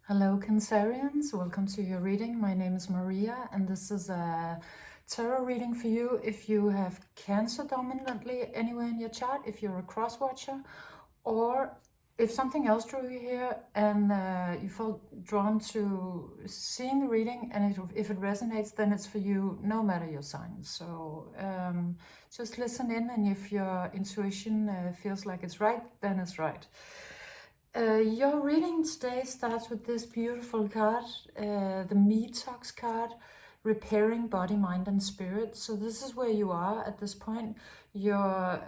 Hello Cancerians, welcome to your reading. My name is Maria and this is a tarot reading for you if you have Cancer dominantly anywhere in your chart, if you're a cross watcher, or if something else drew you here and you felt drawn to seeing the reading, and if it resonates, then it's for you no matter your sign. So just listen in, and if your intuition feels like it's right, then it's right. Your reading today starts with this beautiful card, the Detox card, repairing body, mind, and spirit. So this is where you are at this point. You're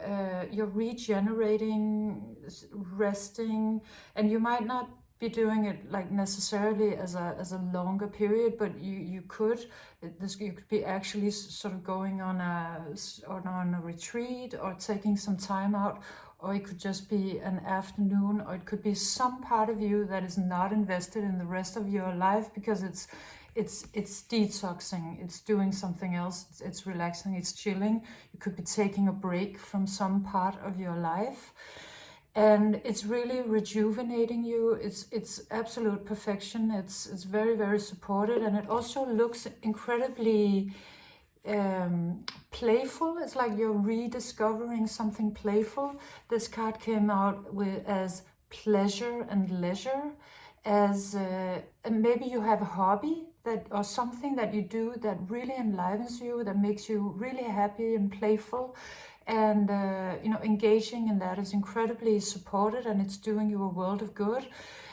regenerating, resting, and you might not be doing it like necessarily as a longer period, but you could be actually sort of going on a retreat or taking some time out, or it could just be an afternoon, or it could be some part of you that is not invested in the rest of your life because it's detoxing, it's doing something else, it's relaxing, it's chilling. You could be taking a break from some part of your life, and it's really rejuvenating you. It's absolute perfection. It's very, very supported, and it also looks incredibly playful. It's like you're rediscovering something playful. This card came out as pleasure and leisure, as and maybe you have a hobby that or something that you do that really enlivens you, that makes you really happy and playful, and engaging in that is incredibly supported, and it's doing you a world of good.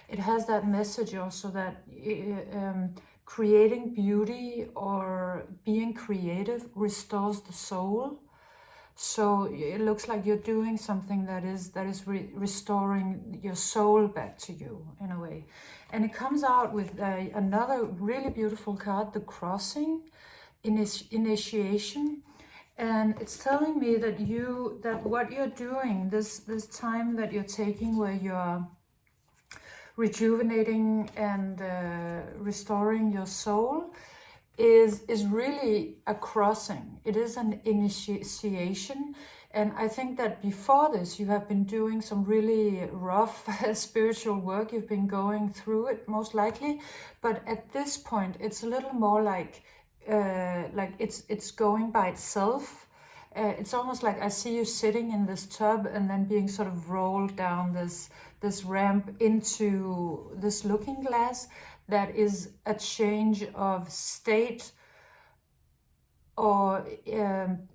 It has that message also that creating beauty or being creative restores the soul. So it looks like you're doing something that is restoring your soul back to you in a way. And it comes out with another really beautiful card, the Crossing, initiation. And it's telling me that what you're doing, this time that you're taking where you're rejuvenating and restoring your soul, is really a crossing. It is an initiation. And I think that before this, you have been doing some really rough spiritual work. You've been going through it, most likely. But at this point, it's a little more like it's going by itself. It's almost like I see you sitting in this tub and then being sort of rolled down this ramp into this looking glass that is a change of state or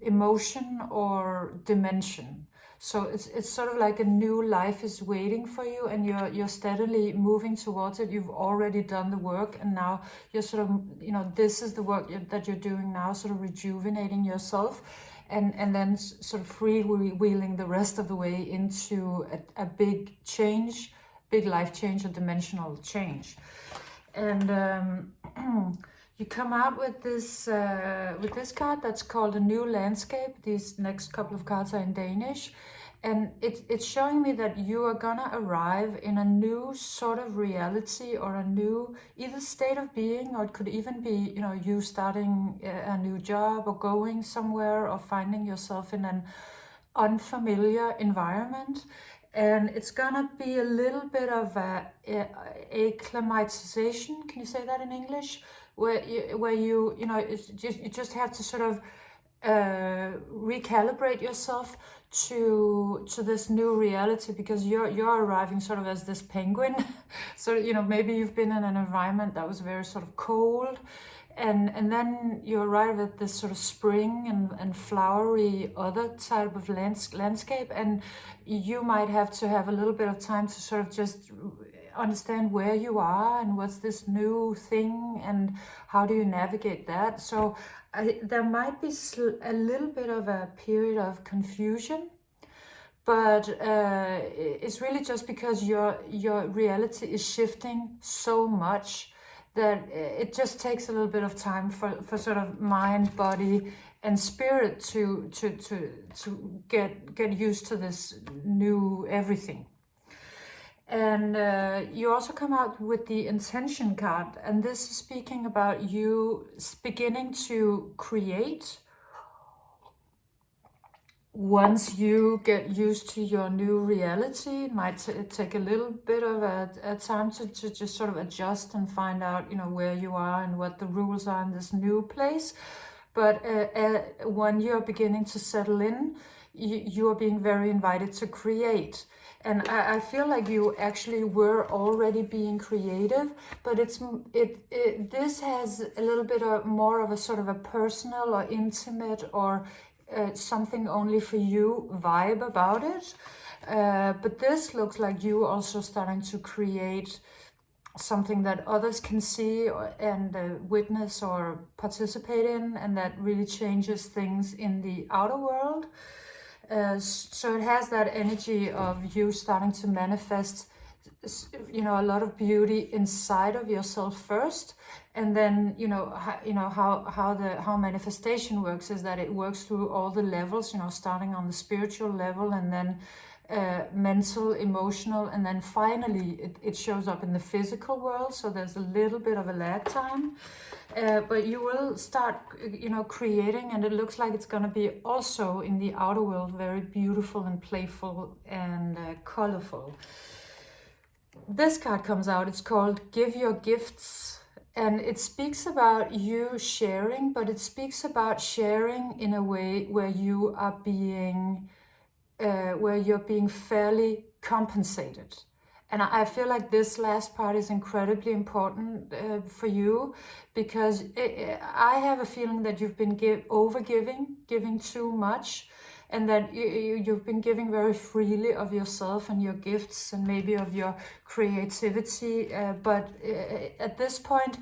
emotion or dimension. So it's sort of like a new life is waiting for you, and you're steadily moving towards it. You've already done the work, and now you're sort of, this is the work that you're doing now, sort of rejuvenating yourself, and then sort of freewheeling the rest of the way into a big change, big life change, a dimensional change. And you come out with this card that's called A New Landscape. These next couple of cards are in Danish. And it's showing me that you are gonna arrive in a new sort of reality, or a new either state of being, or it could even be, you starting a new job, or going somewhere, or finding yourself in an unfamiliar environment. And it's gonna be a little bit of a acclimatization. Can you say that in English? Where you just have to sort of recalibrate yourself to this new reality, because you're arriving sort of as this penguin. So maybe you've been in an environment that was very sort of cold, and then you arrive at this sort of spring and flowery other type of landscape, and you might have to have a little bit of time to sort of just understand where you are and what's this new thing and how do you navigate that. So there might be a little bit of a period of confusion, but it's really just because your reality is shifting so much that it just takes a little bit of time for sort of mind, body, and spirit to get used to this new everything. And you also come out with the Intention card, and this is speaking about you beginning to create once you get used to your new reality, it might take a little bit of a time to just sort of adjust and find out, you know, where you are and what the rules are in this new place. But when you're beginning to settle in, you are being very invited to create. And I feel like you actually were already being creative, but this has a little bit of more of a sort of a personal or intimate or something only for you vibe about it. But this looks like you also starting to create something that others can see and witness or participate in, and that really changes things in the outer world. So it has that energy of you starting to manifest, you know, a lot of beauty inside of yourself first, and then how manifestation works is that it works through all the levels, you know, starting on the spiritual level, and then mental, emotional, and then finally it shows up in the physical world. So there's a little bit of a lag time, but you will start, you know, creating, and it looks like it's going to be also in the outer world very beautiful and playful and colorful. This card comes out, it's called Give Your Gifts, and it speaks about you sharing, but it speaks about sharing in a way where you are being where you're being fairly compensated. And I feel like this last part is incredibly important for you, because I have a feeling that you've been giving too much, and that you've been giving very freely of yourself and your gifts and maybe of your creativity. But at this point,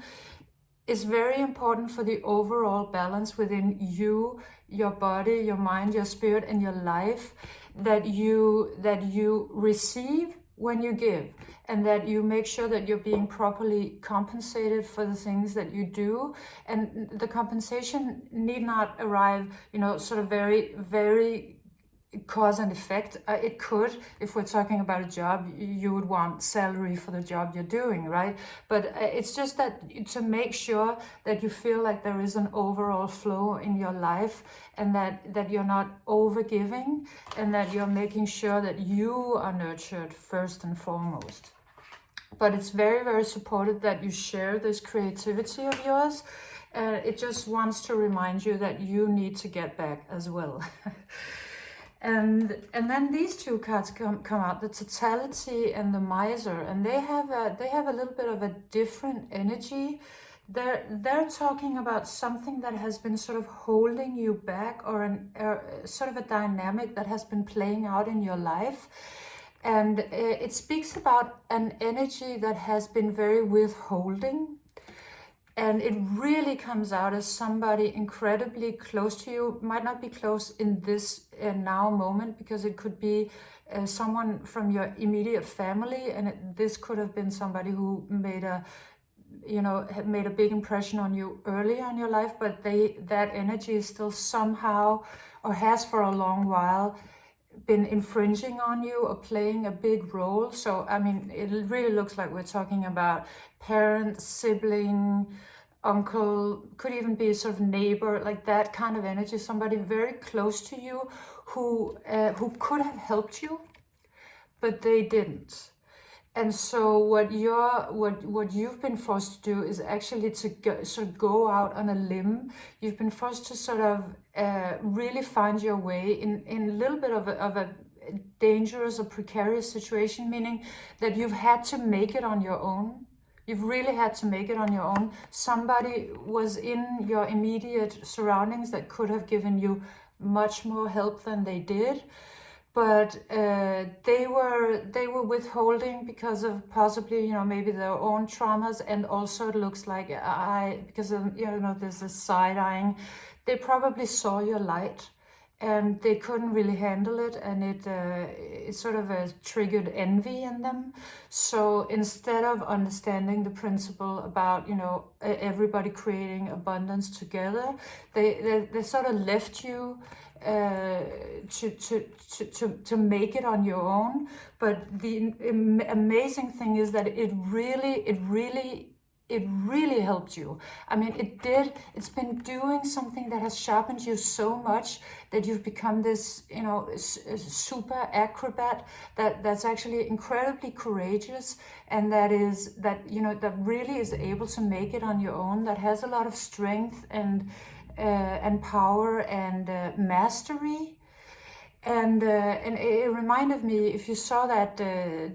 it's very important for the overall balance within you, your body, your mind, your spirit, and your life, that you receive when you give, and that you make sure that you're being properly compensated for the things that you do. And the compensation need not arrive, you know, sort of very, very cause and effect. It could, if we're talking about a job, you would want salary for the job you're doing, right? But it's just that to make sure that you feel like there is an overall flow in your life, and that you're not over giving, and that you're making sure that you are nurtured first and foremost. But it's very, very supported that you share this creativity of yours. It just wants to remind you that you need to get back as well. And then these two cards come out, the Totality and the Miser, and they have a little bit of a different energy. They're talking about something that has been sort of holding you back, or sort of a dynamic that has been playing out in your life. And it speaks about an energy that has been very withholding. And it really comes out as somebody incredibly close to you. Might not be close in this now moment, because it could be someone from your immediate family, and this could have been somebody who made a big impression on you earlier in your life, but that energy is still somehow, or has for a long while, been infringing on you or playing a big role. So I mean, it really looks like we're talking about parent, sibling, uncle, could even be sort of neighbor, like that kind of energy, somebody very close to you who could have helped you, but they didn't. And so what you've been forced to do is actually to sort of go out on a limb. You've been forced to sort of really find your way in a little bit of a dangerous or precarious situation, meaning that you've had to make it on your own. You've really had to make it on your own. Somebody was in your immediate surroundings that could have given you much more help than they did. But they were withholding because of possibly, maybe their own traumas, and also it looks like because of, there's this side-eyeing. They probably saw your light, and they couldn't really handle it, and it sort of triggered envy in them. So instead of understanding the principle about everybody creating abundance together, they sort of left you to make it on your own. But the amazing thing is that it really it really helped you. I mean, it's been doing something that has sharpened you so much that you've become this, you know, super acrobat that's actually incredibly courageous, and that really is able to make it on your own, that has a lot of strength and power and mastery. And it reminded me, if you saw that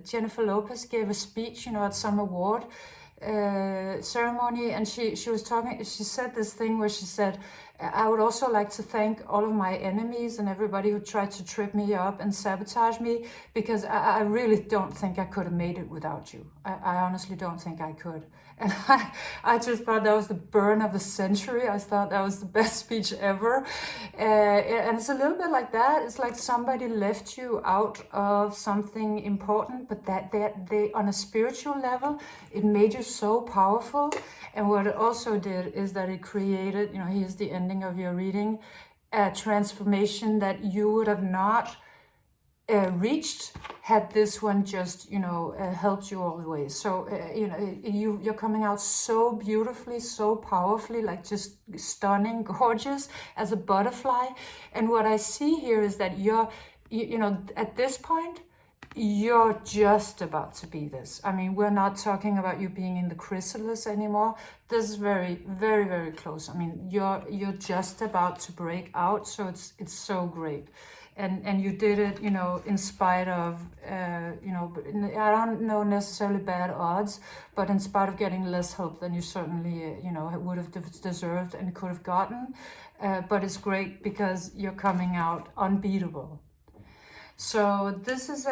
Jennifer Lopez gave a speech, you know, at some award ceremony, and she was talking, she said this thing where she said, I would also like to thank all of my enemies and everybody who tried to trip me up and sabotage me, because I really don't think I could have made it without you. I honestly don't think I could. And I just thought that was the burn of the century. I thought that was the best speech ever. And it's a little bit like that. It's like somebody left you out of something important, but that they on a spiritual level, it made you so powerful. And what it also did is that it created, you know, here's the ending of your reading, a transformation that you would have not reached had this one just, you know, helped you all the way. So, you know, you're coming out so beautifully, so powerfully, like just stunning, gorgeous as a butterfly. And what I see here is that you know, at this point, you're just about to be this. I mean, we're not talking about you being in the chrysalis anymore. This is very, very, very close. I mean, you're just about to break out. So it's so great. And you did it, you know, in spite of, you know, I don't know necessarily bad odds, but in spite of getting less help than you certainly, you know, would have deserved and could have gotten. But it's great because you're coming out unbeatable. So this is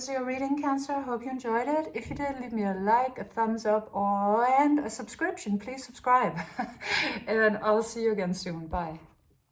your reading, Cancer. I hope you enjoyed it. If you did, leave me a like, a thumbs up, and a subscription. Please subscribe. And I'll see you again soon. Bye.